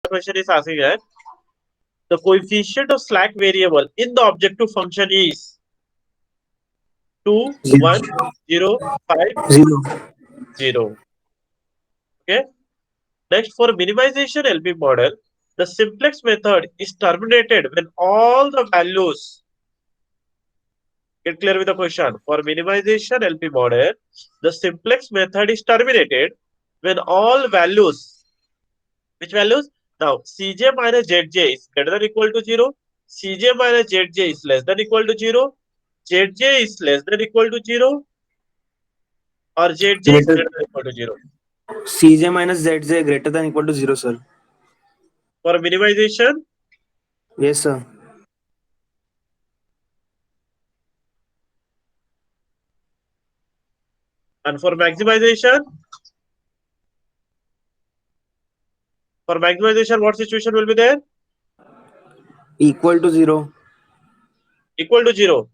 question is asking that the coefficient of slack variable in the objective function is 2, 1, 0, 5, 0. 0. Okay. Next, for minimization LP model, the simplex method is terminated when all the values. Get clear with the question. For minimization LP model, the simplex method is terminated when all values. Which values? Now, Cj minus Zj is greater than equal to 0. Cj minus Zj is less than equal to 0. Zj is less than equal to 0. Or Zj is Greater greater than equal to 0. Cj minus Zj greater than equal to 0, sir. For minimization, Yes, sir. and for maximization, what situation will be there? Equal to 0. Equal to 0.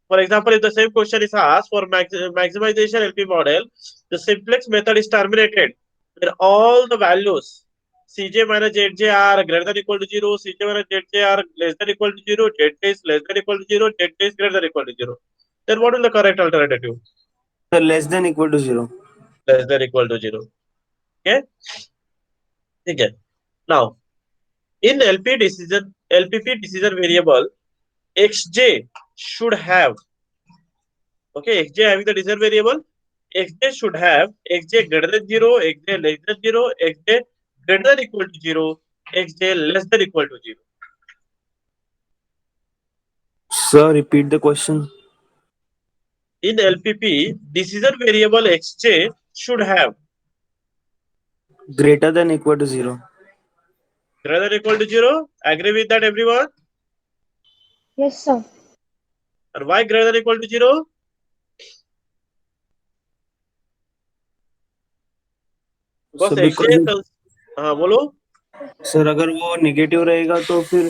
For example, if the same question is asked for maximization LP model, the simplex method is terminated when all the values Cj minus Zj are greater than equal to 0, Cj minus Zj are less than equal to 0, Zj is less than equal to 0, Zj is greater than equal to 0. Then what is the correct alternative? Sir, less than equal to 0. Less than equal to 0. Okay? Okay. Now, in LPP decision variable, xj should have, okay, xj having the decision variable, xj should have xj greater than 0, xj less than 0, xj greater than equal to 0, xj less than equal to 0. Sir, repeat the question. In LPP, decision variable xj should have Greater than equal to 0. greater than equal to 0. Agree with that, everyone? Yes, sir. And why greater than equal to 0? Sir Because because xj, हाँ बोलो. Sir अगर वो negative रहेगा तो फिर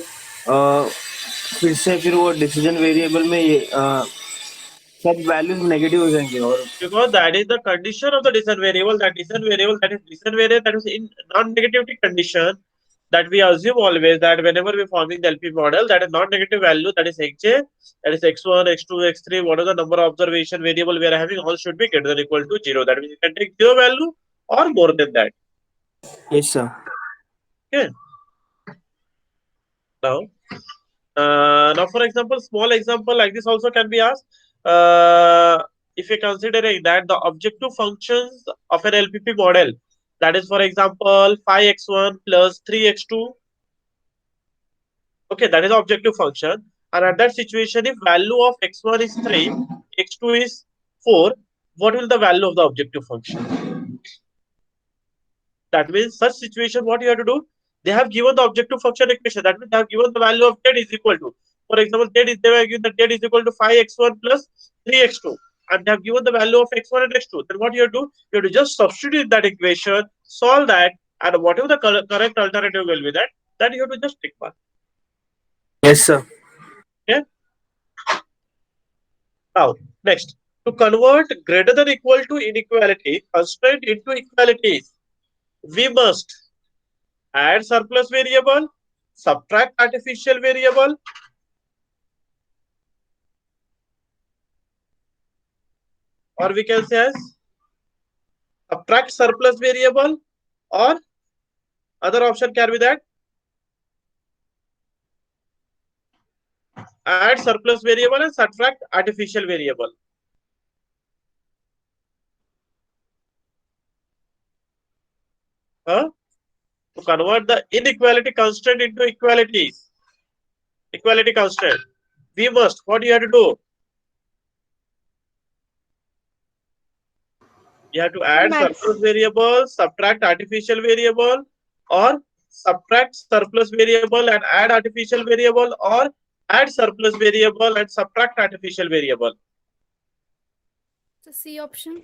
से फिर वो डिसीजन वेरिएबल में सब वैल्यूज नेगेटिव हो जाएंगे और Because that is the condition of the decision variable. That decision variable that is in non-negativity condition, that we assume always that whenever we forming the LP model, that is non-negative value, that is xj, that is x1, x2, x3, what are the number of observation variable we are having, all should be greater than equal to 0. That means you can take 0 value or more than that. Yes sir Okay. Now, now for example, small example like this also can be asked. If you're considering that the objective functions of an LPP model, that is for example 5x1 plus 3x2. Okay, that is the objective function. And at that situation, if value of x1 is 3, x2 is 4, what will the value of the objective function? That means such situation, what you have to do? They have given the objective function equation. That means they have given the value of z is equal to. For example, they have given that z is equal to 5x1 plus 3x2. And they have given the value of x1 and x2. Then what you have to do? You have to just substitute that equation, solve that, and whatever the correct alternative will be, that you have to just tick mark. Yes sir Okay? Now, next, to convert greater than equal to inequality constraint into equalities, we must add surplus variable, subtract artificial variable, or we can say as subtract surplus variable, or other option can be that add surplus variable and subtract artificial variable. Huh? To convert the inequality constraint into equalities, equality constraint, we must, what do you have to do? You have to add Max. surplus variable, subtract artificial variable, or subtract surplus variable and add artificial variable, or add surplus variable and subtract artificial variable. So C option.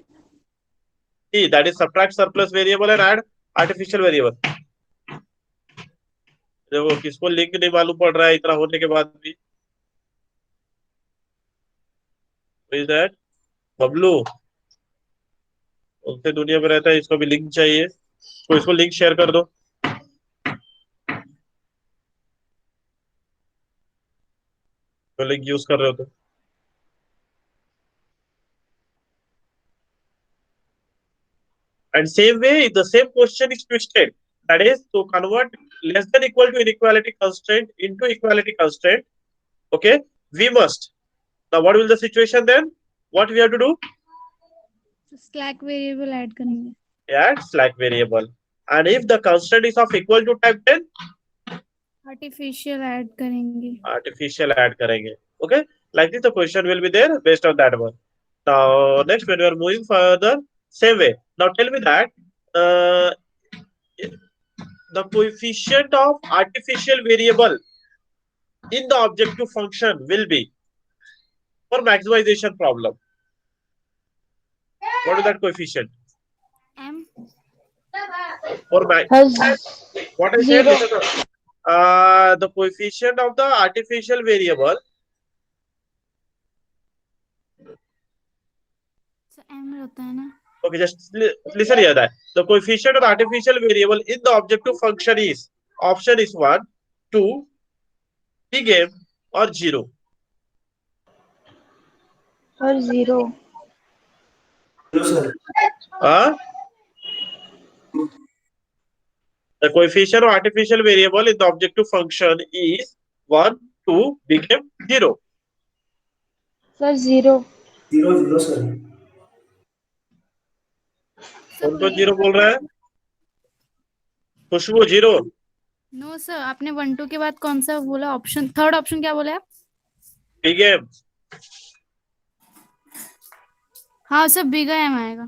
See, that is subtract surplus variable and add artificial variable. देखो किसको link नहीं मालूम पड़ रहा है इतना होने के बाद भी. Is that Bablu? उससे दुनिया में रहता है, इसको भी लिंक चाहिए. तो इसको लिंक शेयर कर दो। तो लिंक यूज कर रहे हो तो and same way the same question is twisted, that is to convert less than equal to inequality constraint into equality constraint. Okay, we must now what will the situation then, what we have to do? Slack variable add करेंगे. Add slack variable, and if the constraint is of equal to type, then Artificial add करेंगे. artificial add karenge. Okay, like this the question will be there based on that one. Now next when we are moving further, same way, now tell me that uh, the coefficient of artificial variable in the objective function will be for maximization problem. What is that coefficient? M. For what I said, Zero. listen, the coefficient of the artificial variable. So M होता है ना. Okay, just listen here that the coefficient of the artificial variable in the objective function is option is 1, 2, big M or 0. Sir, zero. Sir. The coefficient of artificial variable in the objective function is 1, 2, big M, 0. Sir, zero. 0, 0, sir. कौन कौन 0 बोल रहा है? खुशबू 0. No sir, आपने 1 2 के बाद कौन सा बोला ऑप्शन? थर्ड ऑप्शन क्या बोला आप? Big M. हाँ सर, बिग एम आएगा.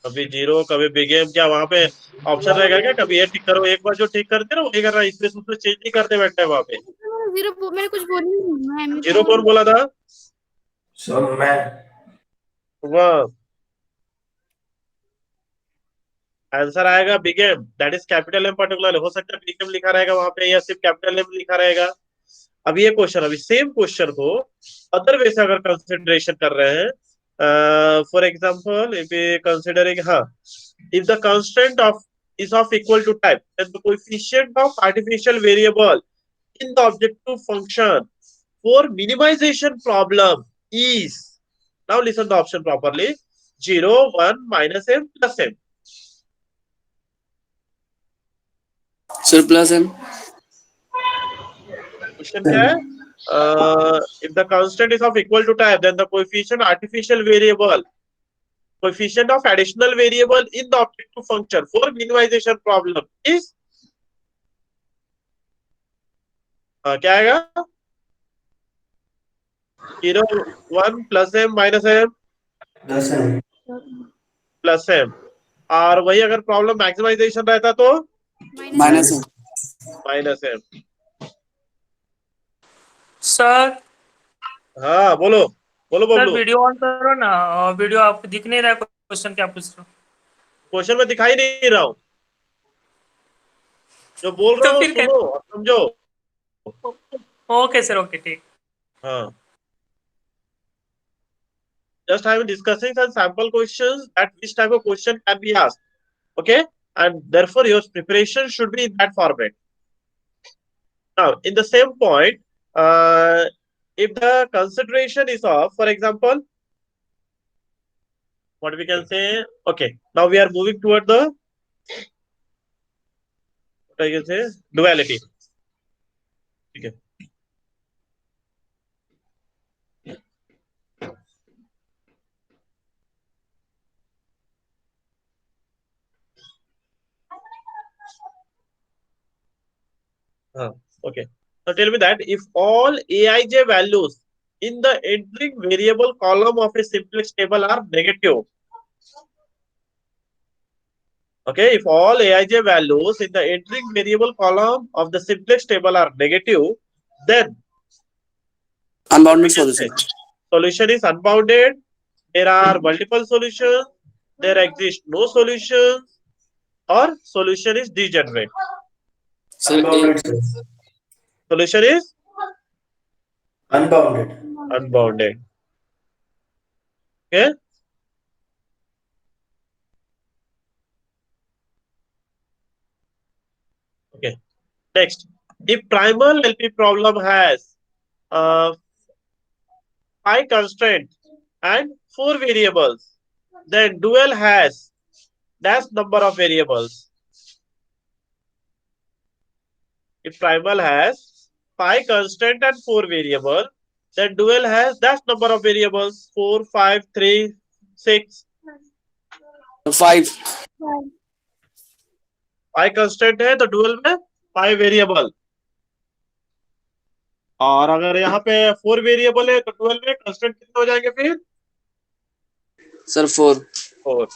कभी 0 कभी बिग एम, क्या वहां पे ऑप्शन रहेगा क्या? कभी ये टिक करो, एक बार जो टिक करते ना वही करना, इसमें उसमें चेंज नहीं करते बैठते वहां पे. 0 मैंने कुछ बोला नहीं. मैं 0 कौन बोला था? सर मैं. वाह, आंसर आएगा big M, that is capital M particular. हो सकता है बिग एम लिखा रहेगा वहां पे या सिर्फ कैपिटल एम लिखा रहेगा. अब ये क्वेश्चन, अभी सेम क्वेश्चन को अदर वे से अगर कंसिडरेशन कर रहे हैं, फॉर एग्जांपल इफ कंसिडरिंग, हाँ, if the constant of is of equal to type, then the coefficient of artificial variable in the objective function for minimization problem is, now listen the option properly, 0, 1, minus m, plus m. Sir, plus M. Question क्या है? If the constant is of equal to type, then the coefficient artificial variable, coefficient of additional variable in the objective function for minimization problem is, क्या आएगा? 0, 1, plus m, minus m, 10 M. plus m. और वही अगर problem maximisation रहता तो Minus M. Minus m. Sir हाँ बोलो बोलो सर बबलू. वीडियो ऑन करो ना. वीडियो आपको दिख नहीं रहा है. क्वेश्चन क्या पूछ रहे हो? क्वेश्चन में दिखाई नहीं रहा हूँ, जो बोल रहा तो हूँ फिर सुनो और समझो. ओके सर, ओके ठीक. हाँ, just I am discussing some sample questions that which type of question can be asked. Okay, and therefore your preparation should be in that format. Now, in the same point, if the consideration is of, for example, what we can say, okay, now we are moving toward the, what I can say, duality. Okay. Okay. Now tell me that if all Aij values in the entering variable column of a simplex table are negative. Okay, if all Aij values in the entering variable column of the simplex table are negative, then Unbounded solution. solution is unbounded. There are multiple solutions. There exist no solutions, or solution is degenerate. Sir, Unbounded, sir. Solution is Unbounded. unbounded. Okay. Next, if primal LP problem has uh, 5 constraints and 4 variables, then dual has dash number of variables. If primal has 5 constraints and 4 variables, then dual has dash number of variables 4, 5, 3, 6. 5. 5 constant है तो dual में 5 variable, और अगर यहाँ पे 4 variable है तो dual में कंस्टेंट कितने हो जाएंगे फिर? Sir, 4. 4.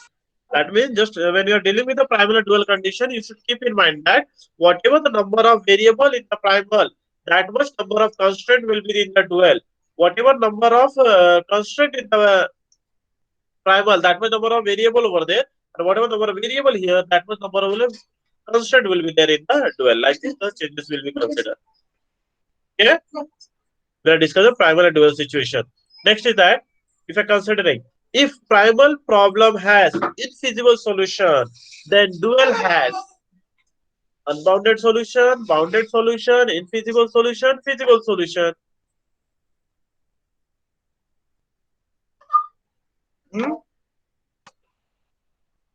That means just when you are dealing with the primal and dual condition, you should keep in mind that whatever the number of variable in the primal, that much number of constraint will be in the dual. Whatever number of constraint in the primal, that much number of variable over there, and whatever number of variable here, that much number of constraint will be there in the dual. Like this, the changes will be considered. Okay, we are discussing primal and dual situation. Next is that if you're considering if primal problem has infeasible solution, then dual has unbounded solution, bounded solution, infeasible solution, feasible solution. Hmm?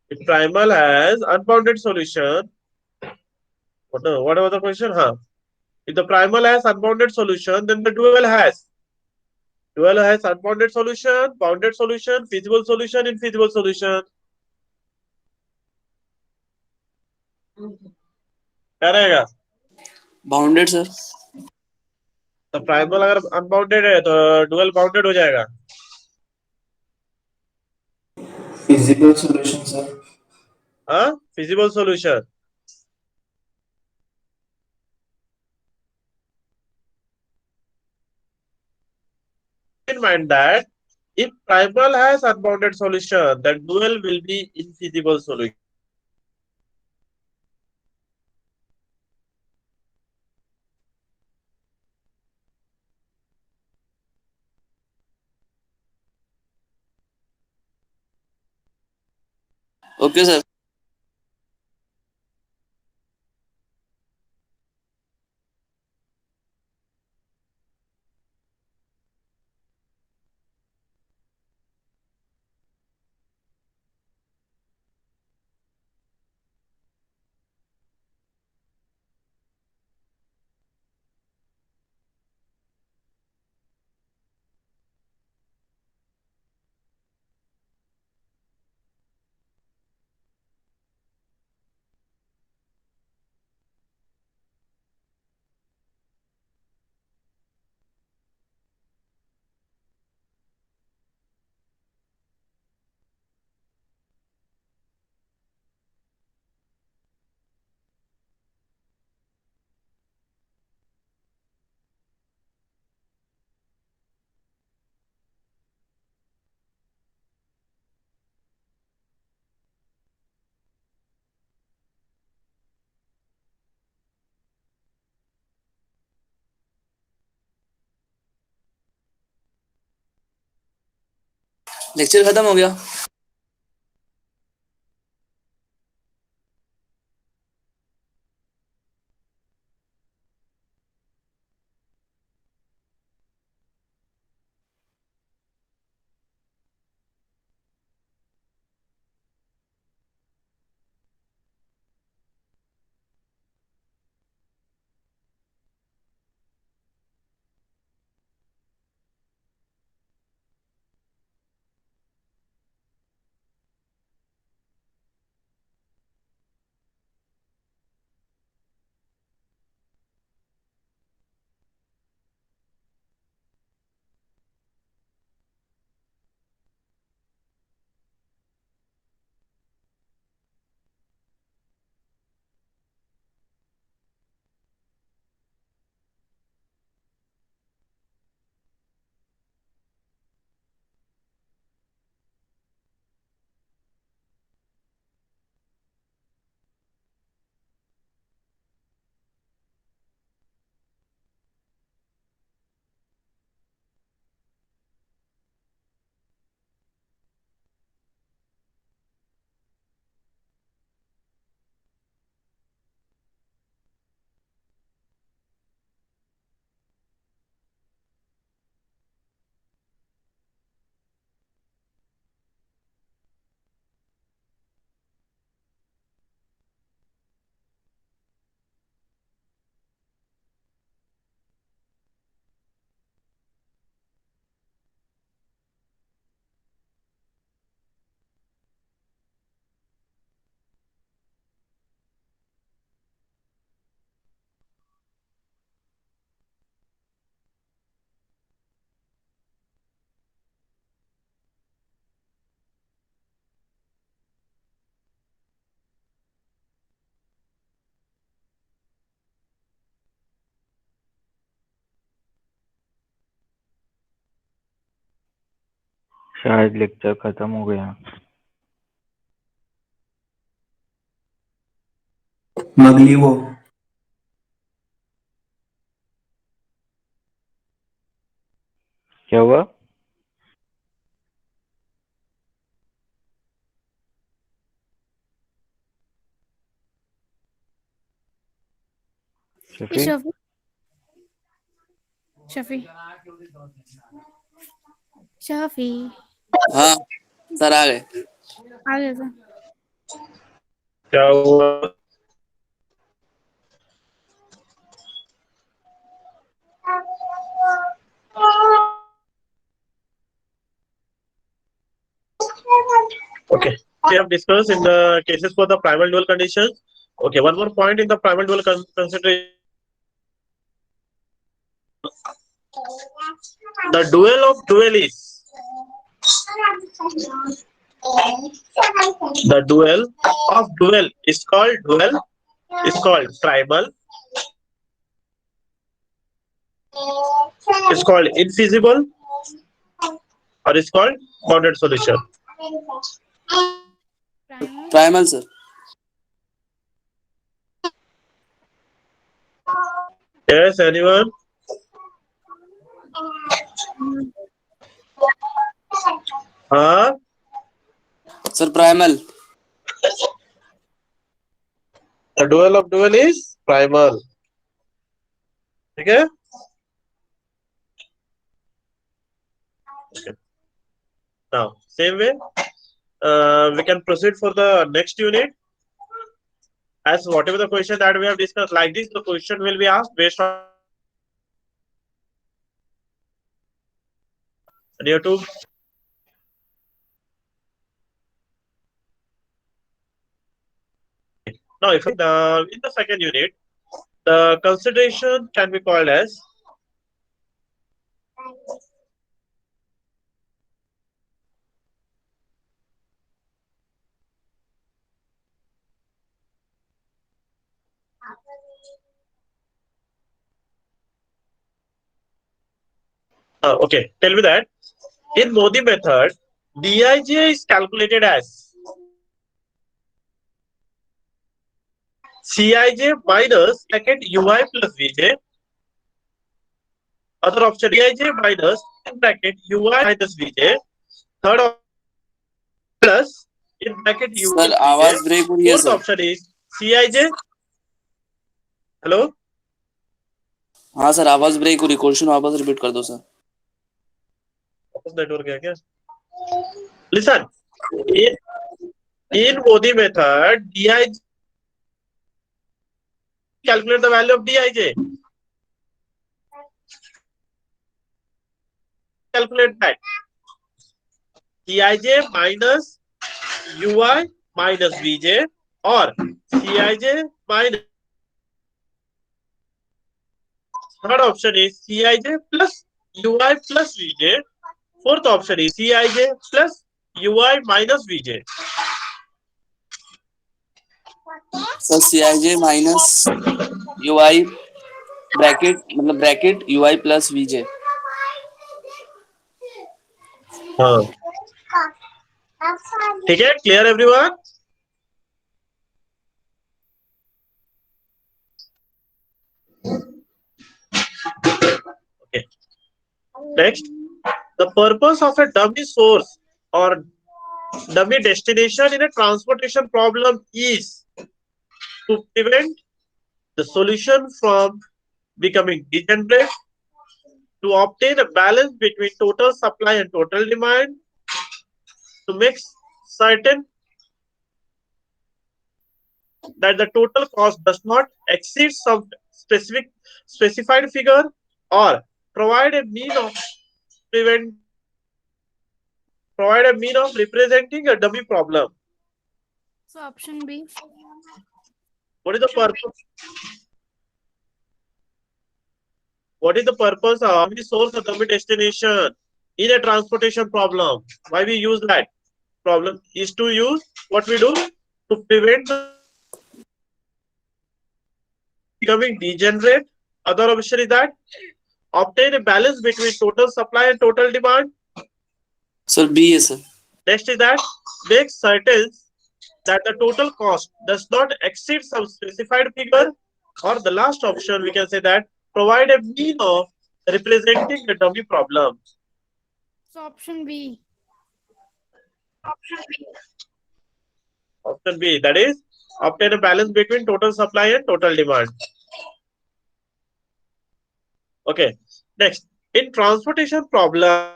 If primal has unbounded solution, what was the question? Huh? If the primal has unbounded solution, then the dual has unbounded solution, bounded solution, feasible solution, infeasible solution. क्या रहेगा? Bounded, sir. तो primal अगर unbounded है तो dual bounded हो जाएगा. Physical solution, sir. हाँ, feasible solution. In mind that if primal has unbounded solution, then dual will be infeasible solution. Okay, sir. Lecture खत्म हो गया. शायद लेक्चर खत्म हो गया। मगली वो क्या हुआ? शफी शफी शफी शफी हाँ सर आ गए। आ गए सर। क्या हुआ? Okay, we have discussed in the cases for the primal dual conditions. Okay, one more point in the primal dual consideration. The dual of dualists. The dual of dual is called primal. It's called infeasible, or it's called bounded solution. Primal primal sir. Yes, anyone? Huh? Sir primal. The dual of dual is primal. Okay? Okay. Now, same way, we can proceed for the next unit. As whatever the question that we have discussed, like this, the question will be asked based on you have to now if in the second unit, the consideration can be called as okay. Tell me that in Modi method, Dij is calculated as Cij minus bracket Ui plus Vj. Other option Dij minus in bracket Ui minus Vj. Third option plus in bracket Ui sir Vj. आवाज break हो रही है Fourth sir. option is Cij. Hello. हाँ sir आवाज break हो रही, question वापस repeat कर दो सर। नेटवर्क है क्या? Listen. In Modi method, Dij calculate the value of Dij. Calculate that. Cij minus Ui minus Vj or Cij minus. Third option is Cij plus Ui plus Vj. Fourth option is Cij plus Ui minus Vj. Sir CIJ minus UI bracket मतलब bracket UI plus VJ। हाँ ठीक है, clear everyone? Okay. Next, the purpose of a dummy source or dummy destination in a transportation problem is to prevent the solution from becoming degenerate, to obtain a balance between total supply and total demand, to make certain that the total cost does not exceed some specified figure, or provide a mean of representing a dummy problem. So option B. What is the purpose? What is the purpose of dummy source or dummy destination in a transportation problem? Why we use that? Problem is to use what we do to prevent the becoming degenerate. Other option is that obtain a balance between total supply and total demand. Sir B है sir. Next is that make certain that the total cost does not exceed some specified figure, or the last option we can say that provide a mean of representing a dummy problem. So option B. Option B, that is obtain a balance between total supply and total demand. Okay. Next, in transportation problem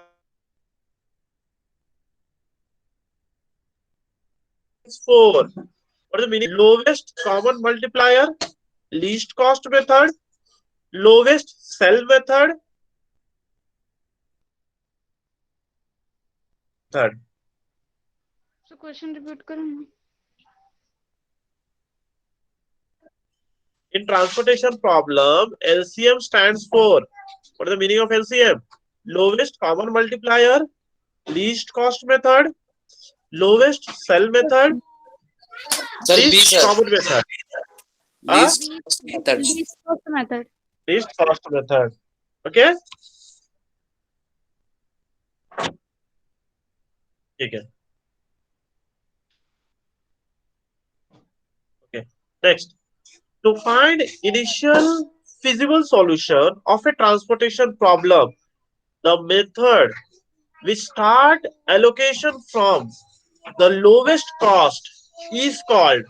4, what is the meaning? Lowest common multiplier, least cost method, lowest cell method. Third, So question repeat करो. in transportation problem, LCM stands for, what is the meaning of LCM? Lowest common multiplier, least cost method, lowest cell method, sir B least sir. common method. Least method. Least cost method. Least cost method. Okay. ठीक है. Okay. Next, to find initial feasible solution of a transportation problem, the method we start allocation from the lowest cost is called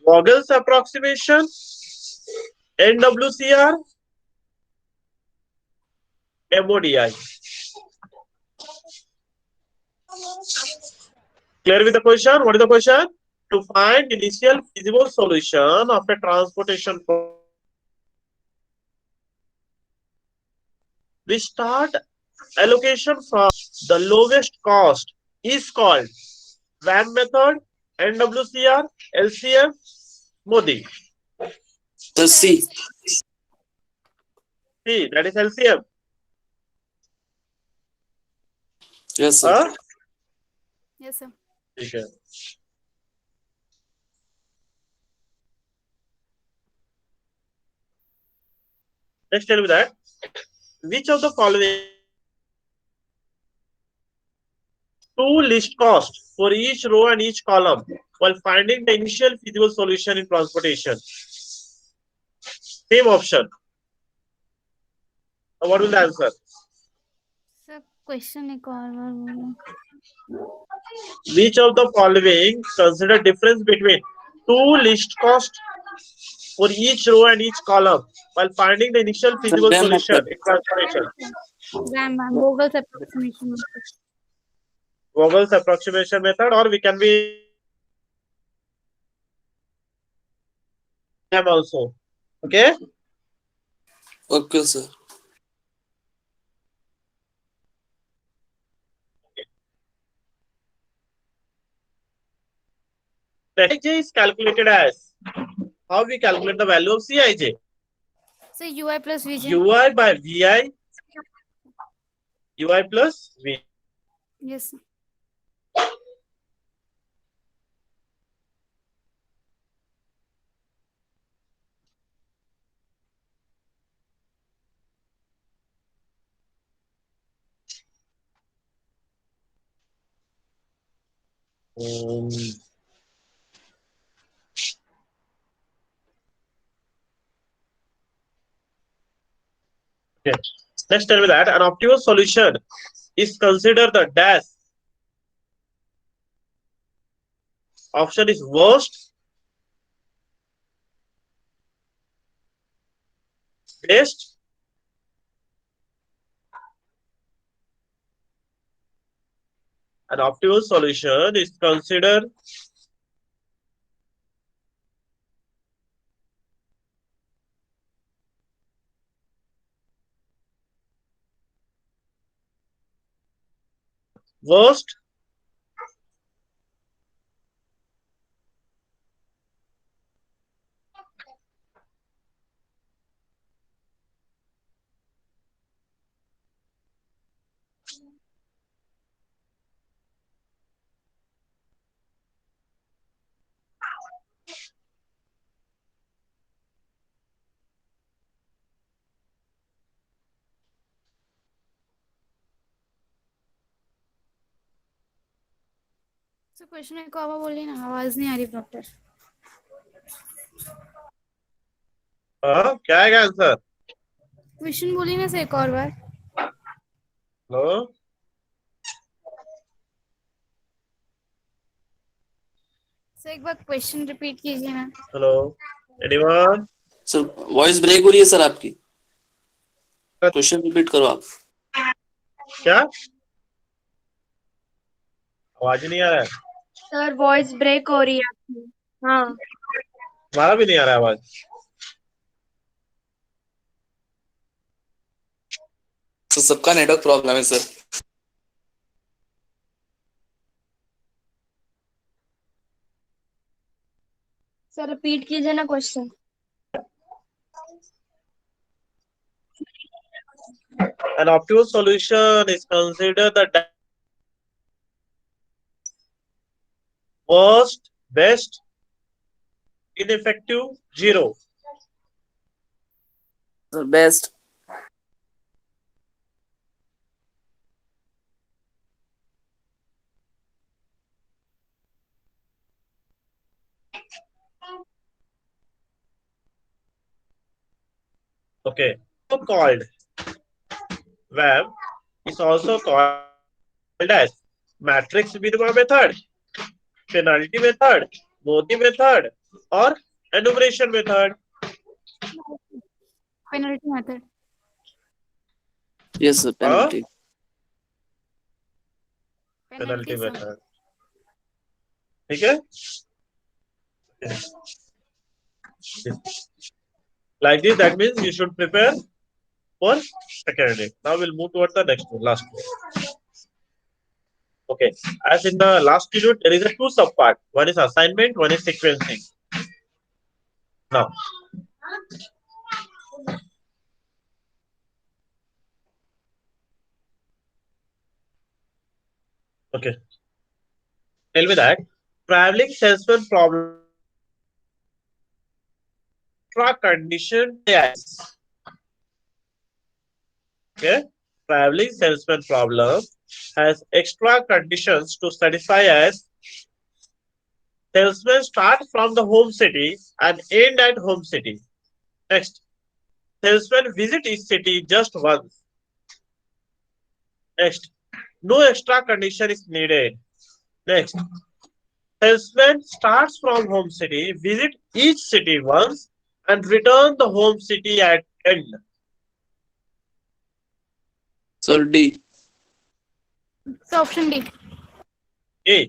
Vogel's approximation, NWCR, MODI. Clear with the question? What is the question? To find initial feasible solution of a transportation problem, we start allocation from the lowest cost is called VAN method, NWCR, LCM, MODI. Sir C. See, that is LCM. Yes sir. Huh? Yes sir. ठीक है. Next, tell me that which of the following two list cost for each row and each column while finding the initial feasible solution in transportation? Same option. Now, what will the answer? Sir question एक और बार बोलो. Which of the following consider difference between two list cost for each row and each column while finding the initial feasible VAN solution method. in transportation? RAM Vogel's approximation. Vogel's approximation method, or we can be also. Okay. Okay sir. Cij is calculated as, how we calculate the value of Cij? So UI plus VJ. Ui by Vi, Ui plus V. Yes sir. Okay. Next, tell me that an optimal solution is considered the dash. Option is worst, best, an optimal solution is considered worst, sir question एक आवाज बोलिए ना, आवाज नहीं आ रही proper. हाँ, क्या आएगा आंसर? क्वेश्चन बोलिए ना सर एक और बार। हेलो, सर एक बार क्वेश्चन रिपीट कीजिए ना। Hello, anyone? Sir voice break हो रही है सर आपकी, क्वेश्चन रिपीट करो आप। क्या आवाज ही नहीं आ रहा है? सर वॉइस ब्रेक हो रही है आपकी। हाँ हमारा भी नहीं आ रहा है आवाज। सर सबका नेटवर्क प्रॉब्लम है सर। सर रिपीट कीजिए ना question. An optimal solution is considered the worst, best, ineffective, zero. Sir best. Okay. So called WAM is also called as matrix minima method, penalty method, Modi method, or enumeration method. Penalty method. Yes sir penalty. Penalty penalty sir. method. ठीक है? Like this, that means you should prepare for second day. Now we'll move towards the next one, last one. Okay. As in the last period, there is a two subpart. One is assignment, one is sequencing. Now, okay. Tell me that traveling salesman problem condition as. Okay. Traveling salesman problem has extra conditions to satisfy as salesmen start from the home city and end at home city. Next, salesmen visit each city just once. Next, no extra condition is needed. Next, salesman starts from home city, visit each city once, and return the home city at end. Sir D. Sir option D. A.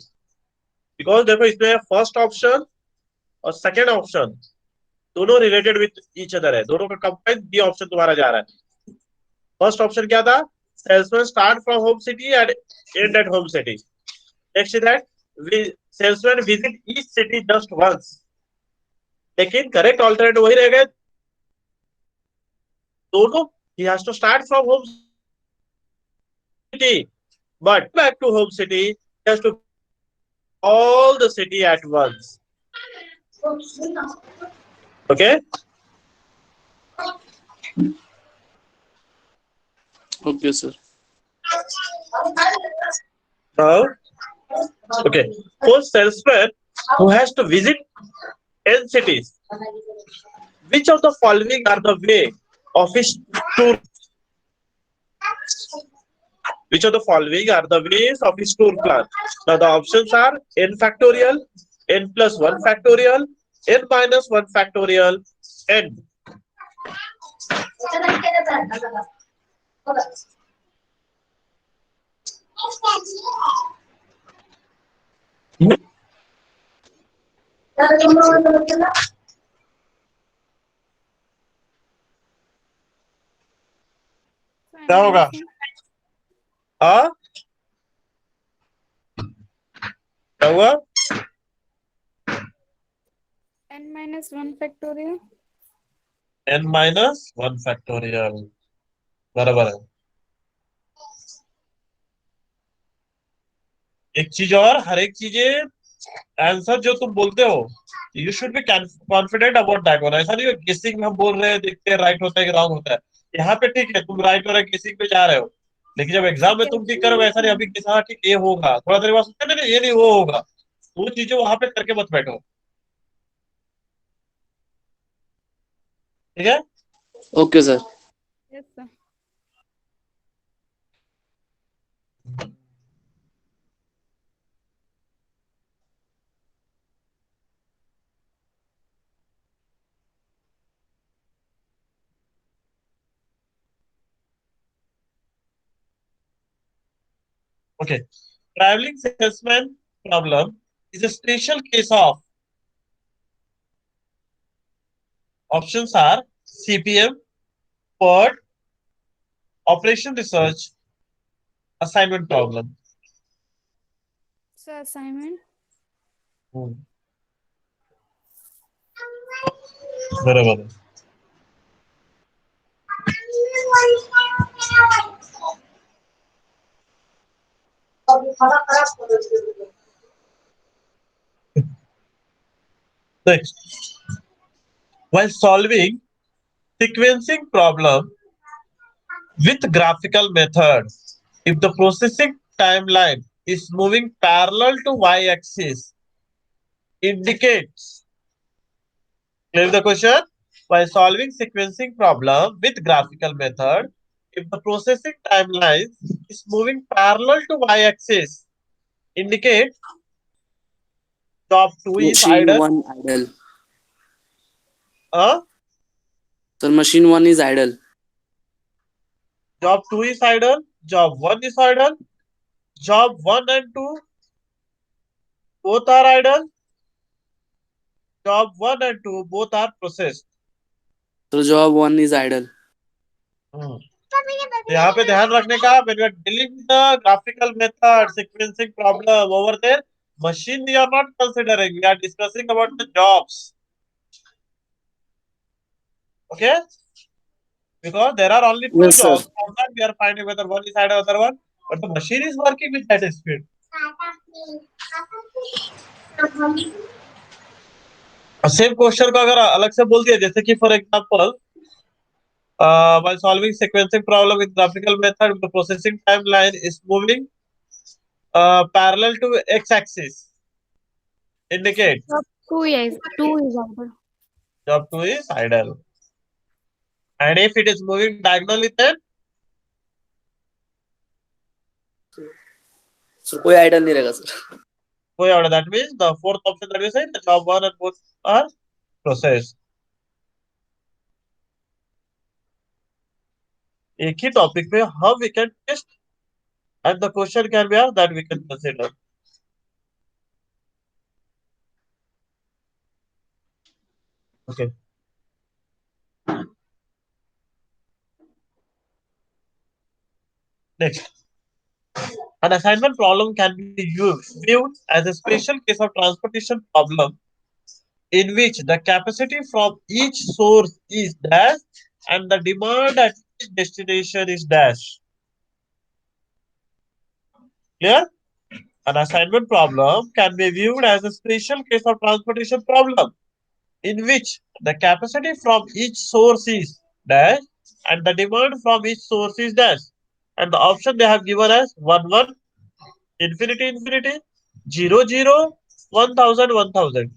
Because देखो इसमें first option और second option दोनों related with each other है, दोनों का combine B option तुम्हारा जा रहा है। फर्स्ट ऑप्शन क्या था? Salesman start from home city and end at home city. Next is that salesman visit each city just once. लेकिन करेक्ट ऑल्टरनेटिव वही रहेगा, दोनों ही has to start from home city but back to home city he has to all the city at once. Okay. Okay sir. Now, okay, for salesman who has to visit 10 cities, which of the following are the way of his tour? Which of the following are the ways of his tour plan? Now the options are n factorial, n plus 1 factorial, n minus 1 factorial, n. क्या होगा? हाँ, क्या हुआ? n minus 1 factorial. n minus 1 factorial बराबर है। एक चीज और, हर एक चीजें आंसर जो तुम बोलते हो you should be confident about that one. ऐसा नहीं गेसिंग में हम बोल रहे हैं, देखते हैं राइट होता है कि रॉन्ग होता है। यहाँ पे ठीक है तुम राइट हो रहे गेसिंग पे जा रहे हो, लेकिन जब एग्जाम में तुम ठीक करोगे ऐसा नहीं अभी हाँ ठीक ये होगा, थोड़ा देर बाद सोचते नहीं ये नहीं वो होगा, वो चीजें वहां पे करके मत बैठो, ठीक है? Okay sir. Yes sir. Okay. Traveling salesman problem is a special case of options are CPM, PERT, operation research, assignment problem. Sir assignment. बराबर है। Next, while solving sequencing problem with graphical method, if the processing timeline is moving parallel to y-axis, indicates. Clear the question? By solving sequencing problem with graphical method, if the processing timeline is moving parallel to y-axis, indicate job 2 is Machine idle. 1 idle. Uh, Sir, machine 1 is idle. job 2 is idle. Job 1 is idle. Job 1 and 2 both are idle. Job 1 and 2 both are processed. So job 1 is idle. यहाँ पे ध्यान रखने का, when you are dealing with the graphical method sequencing problem over there, machine we are not considering. We are discussing about the jobs. Okay? Because there are only two Yes, sir. jobs. From that we are finding whether one is idle or other one. But the machine is working with that speed. Same question को अगर अलग से बोल दिया, जैसे कि for example while solving sequencing problem with graphical method, the processing timeline is moving parallel to x-axis. Indicate two is out. job 2 is idle. And if it is moving diagonally, then So कोई idle नहीं रहेगा sir. कोई order. That means the fourth option that we said, the job 1 and both are processed. एक ही topic पे how we can test and the question can be asked that we can consider. Okay. Next, an assignment problem can be viewed as a special case of transportation problem in which the capacity from each source is dash and the demand at each destination is dash. Clear? An assignment problem can be viewed as a special case of transportation problem in which the capacity from each source is dash and the demand from each source is dash. And the option they have given as 1 1, infinity infinity, 0 0, 1000 1000.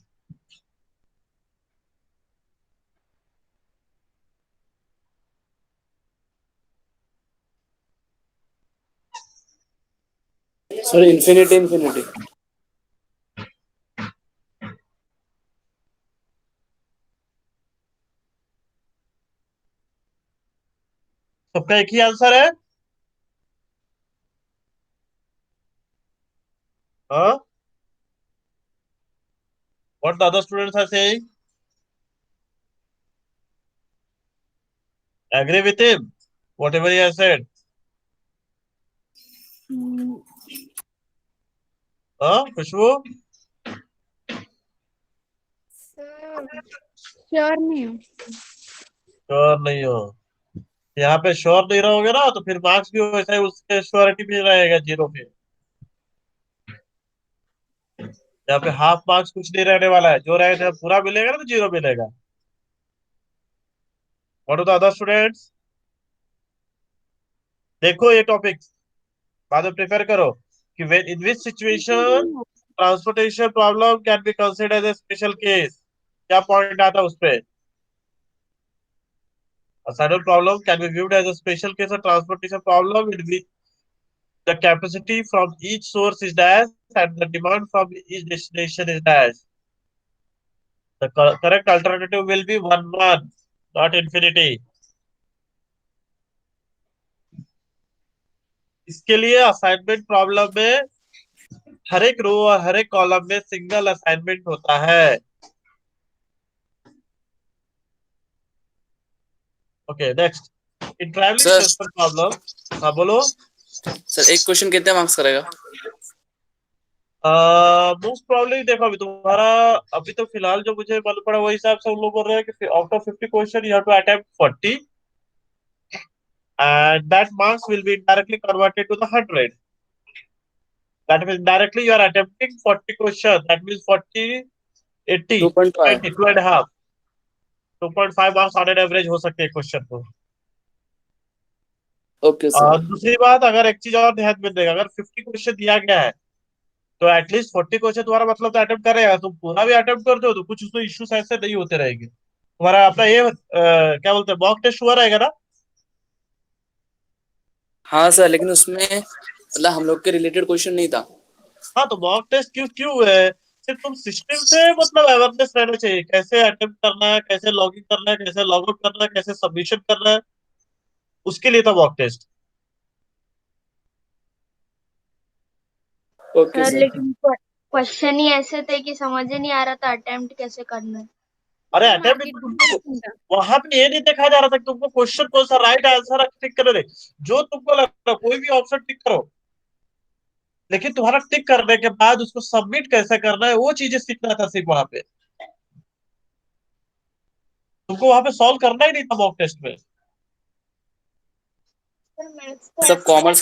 Sir, infinity. सबका एक ही answer है? हाँ? What the other students are saying? Agree with him? Whatever he has said. हाँ खुशबू? Sir sure नहीं हूँ। Sure नहीं हो? यहाँ पे श्योर नहीं रहोगे ना तो फिर मार्क्स भी वैसे ही उसके श्योरिटी भी रहेगा 0 पे। यहाँ पे हाफ मार्क्स कुछ नहीं रहने वाला है, जो रहेगा पूरा मिलेगा ना तो 0 मिलेगा। What are the other students? देखो ये टॉपिक बाद में प्रिपेयर करो कि when in which situation transportation problem can be considered as a special case. क्या पॉइंट आता है उस पे? Assignment problem can be viewed as a special case of transportation problem in which the capacity from each source is dash and the demand from each destination is dash. The correct alternative will be 1, not infinity. इसके लिए assignment problem में हर एक रो और हर एक column में single assignment होता है. Okay next. इन travelling sir transfer problem. हाँ बोलो. सर एक क्वेश्चन कितने मार्क्स करेगा? मोस्ट प्रॉब्लली देखो अभी तुम्हारा अभी तो फिलहाल जो मुझे मालूम पड़ा वही हिसाब से हम लोग बोल रहे हैं कि out of 50 question you have to attempt 40 and that marks will be directly converted to the 100. That means directly you are attempting 40 questions. That means 40, 80, 2.5. 20, 2.5. 2.5 marks on an average हो सकते हैं क्वेश्चन को. Okay sir. और दूसरी बात, अगर एक चीज और ध्यान में देगा, अगर 50 क्वेश्चन दिया गया है तो एटलीस्ट 40 क्वेश्चन तुम्हारा मतलब तो अटेम्प्ट करेगा. तुम पूरा भी अटेम्प्ट करते हो तो कुछ उसमें इश्यूज ऐसे नहीं होते रहेंगे. तुम्हारा अपना ये क्या बोलते हैं मॉक टेस्ट हुआ रहेगा ना? हाँ सर, लेकिन उसमें मतलब हम लोग के रिलेटेड क्वेश्चन नहीं था. हाँ तो मॉक टेस्ट क्यों क्यों है? सिर्फ तुम सिस्टम से मतलब अवेयरनेस रहना चाहिए, कैसे अटेम्प्ट करना है, कैसे लॉगिन करना है, कैसे लॉग आउट करना है, कैसे सबमिशन करना है, उसके लिए था mock test. Okay sir sir. लेकिन क्वेश्चन ही ऐसे थे कि समझ ही नहीं आ रहा था अटेम्प्ट कैसे करना है. अरे सर अटेम्प्ट मार्केट तुमको था. वहां पे ये नहीं देखा जा रहा था कि तुमको क्वेश्चन कौन सा राइट आंसर टिक कर दे. जो तुमको लग रहा कोई भी ऑप्शन टिक करो, लेकिन तुम्हारा टिक करने के बाद उसको सबमिट कैसे करना है वो चीजें सीखना था सिर्फ वहां पे. तुमको वहां पे सॉल्व करना ही नहीं था मॉक टेस्ट में. सर मैथ्स तो सब कॉमर्स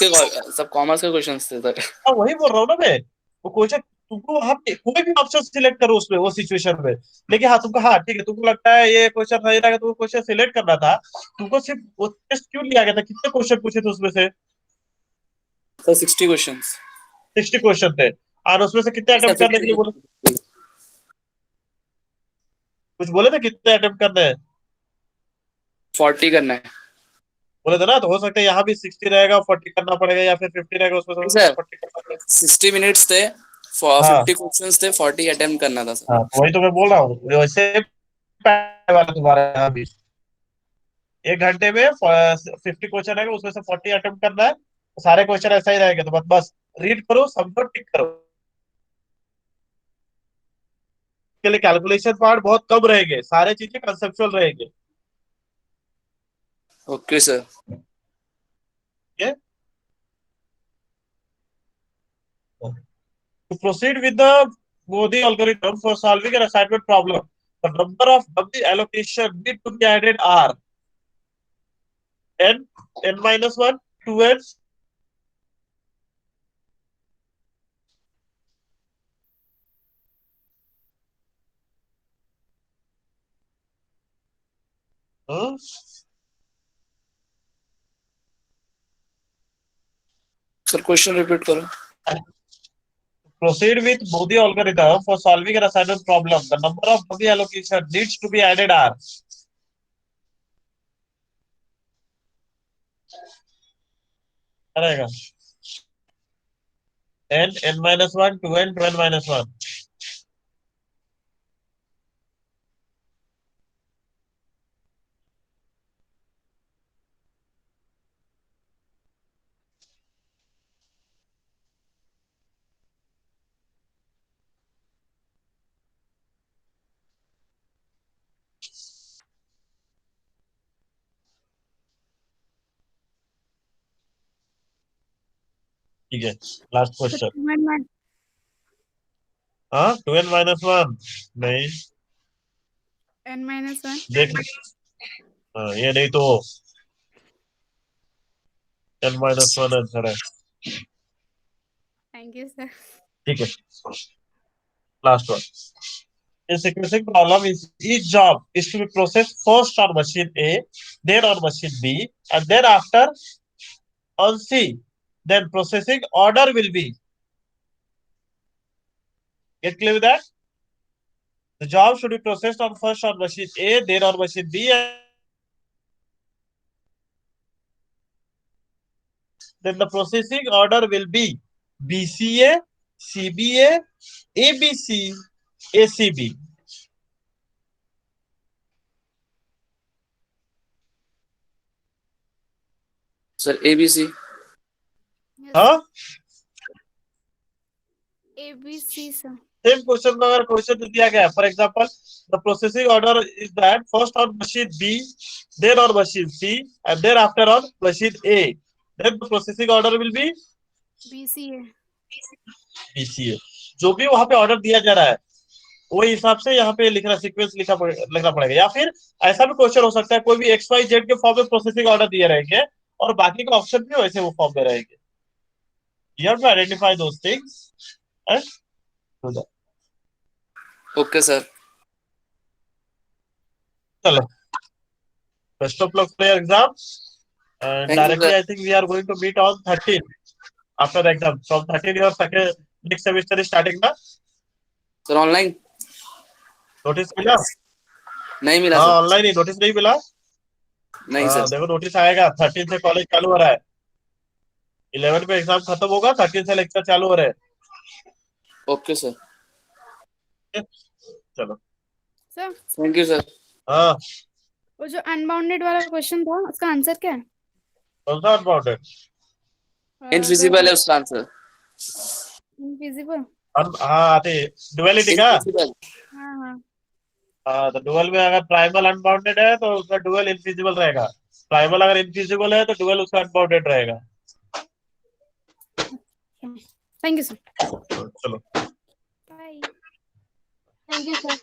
के क्वेश्चंस थे सर. हाँ वही बोल रहा हूँ ना मैं. वो क्वेश्चन तुमको वहां पे कोई भी ऑप्शन सिलेक्ट करो उसमें वो सिचुएशन में. लेकिन हाँ तुमको, हाँ ठीक है, तुमको लगता है ये क्वेश्चन सही रहेगा, तुमको क्वेश्चन सिलेक्ट करना था. तुमको सिर्फ वो टेस्ट क्यों लिया गया था? कितने क्वेश्चन पूछे थे उसमें से? Sir 60 questions. 60 क्वेश्चन थे. और उसमें से कितने सर अटेम्प्ट करने के लिए बोले? 50. कुछ बोले थे कितने अटेम्प्ट करने हैं? 40 करना है. बोले थे ना. तो हो सकता है यहाँ भी 60 रहेगा, 40 करना पड़ेगा, या फिर 50 रहेगा उसमें नहीं से सर, 40 करना पड़ेगा. 60 मिनट्स थे, हाँ 50 क्वेश्चंस थे, 40 अटेम्प्ट करना था सर. हाँ तो वही तो मैं बोल रहा हूँ. वैसे वाला तुम्हारा यहाँ भी 1 घंटे में 50 क्वेश्चन है, उसमें से 40 अटेम्प्ट करना है. तो सारे क्वेश्चन ऐसा ही रहेगा. तो बस रीड करो, समझो, टिक करो. के लिए कैलकुलेशन पार्ट बहुत कम रहेंगे, सारे चीजें कंसेप्चुअल रहेंगे. Okay sir. ठीक है. To proceed with the Modi algorithm for solving an assignment problem, the number of W allocation need to be added are n, n minus 1, 2n. Sir question repeat करो. Proceed with Modi algorithm for solving an assignment problem. The number of W allocation needs to be added are रहेगा n, n minus 1, 2n, 2n minus 1. ठीक है. Last question. हाँ 2n minus 1 नहीं. n-1. देख ये नहीं तो n minus 1 आंसर है. Thank you sir. ठीक है. Last one. In sequencing problem is each job is to be processed first on machine A, then on machine B, and then after on C. Then processing order will be. Get clear with that? The job should be processed on first on machine A, then on machine B, and then the processing order will be BCA, CBA, ABC, ACB. Sir ABC. Huh? ABC sir. Same question में अगर question दिया गया है, for example, the processing order is that first on machine B, then on machine C, and then after on machine A. Then the processing order will be BCA. BCA. जो भी वहां पे order दिया जा रहा है वही हिसाब से यहाँ पे लिखना सीक्वेंस लिखना पड़ेगा, या फिर ऐसा भी क्वेश्चन हो सकता है कोई भी XYZ के फॉर्म में प्रोसेसिंग ऑर्डर दिए रहेंगे और बाकी का ऑप्शन भी वैसे वो फॉर्म में रहेंगे. You have to identify those things and do that. Okay sir. चलो, best of luck for your exam. And Thank you, directly, sir. I think we are going to meet on 13 after the exam. From 13, your second next semester is starting ना? Sir online notice मिला? नहीं मिला हाँ sir. Online ही notice नहीं मिला? नहीं हाँ sir. देखो नोटिस आएगा. 13 से कॉलेज चालू हो रहा है. 11 पे एग्जाम खत्म होगा, 13 से लेक्चर चालू हो रहे हैं. Okay sir. चलो. Sir thank you sir. हाँ वो जो अनबाउंडेड वाला क्वेश्चन था उसका आंसर क्या है? कौन सा अनबाउंडेड? इनफिजिबल है उसका आंसर. इनविजिबल. हाँ आते डुअलिटी का. इनफिजिबल. हाँ हाँ. हाँ तो डुअल में अगर प्राइमल अनबाउंडेड है तो उसका डुअल इनफिजिबल रहेगा. प्राइमल अगर इनफिजिबल है तो डुअल उसका अनबाउंडेड रहेगा. Thank you sir. चलो. बाय. Thank you sir.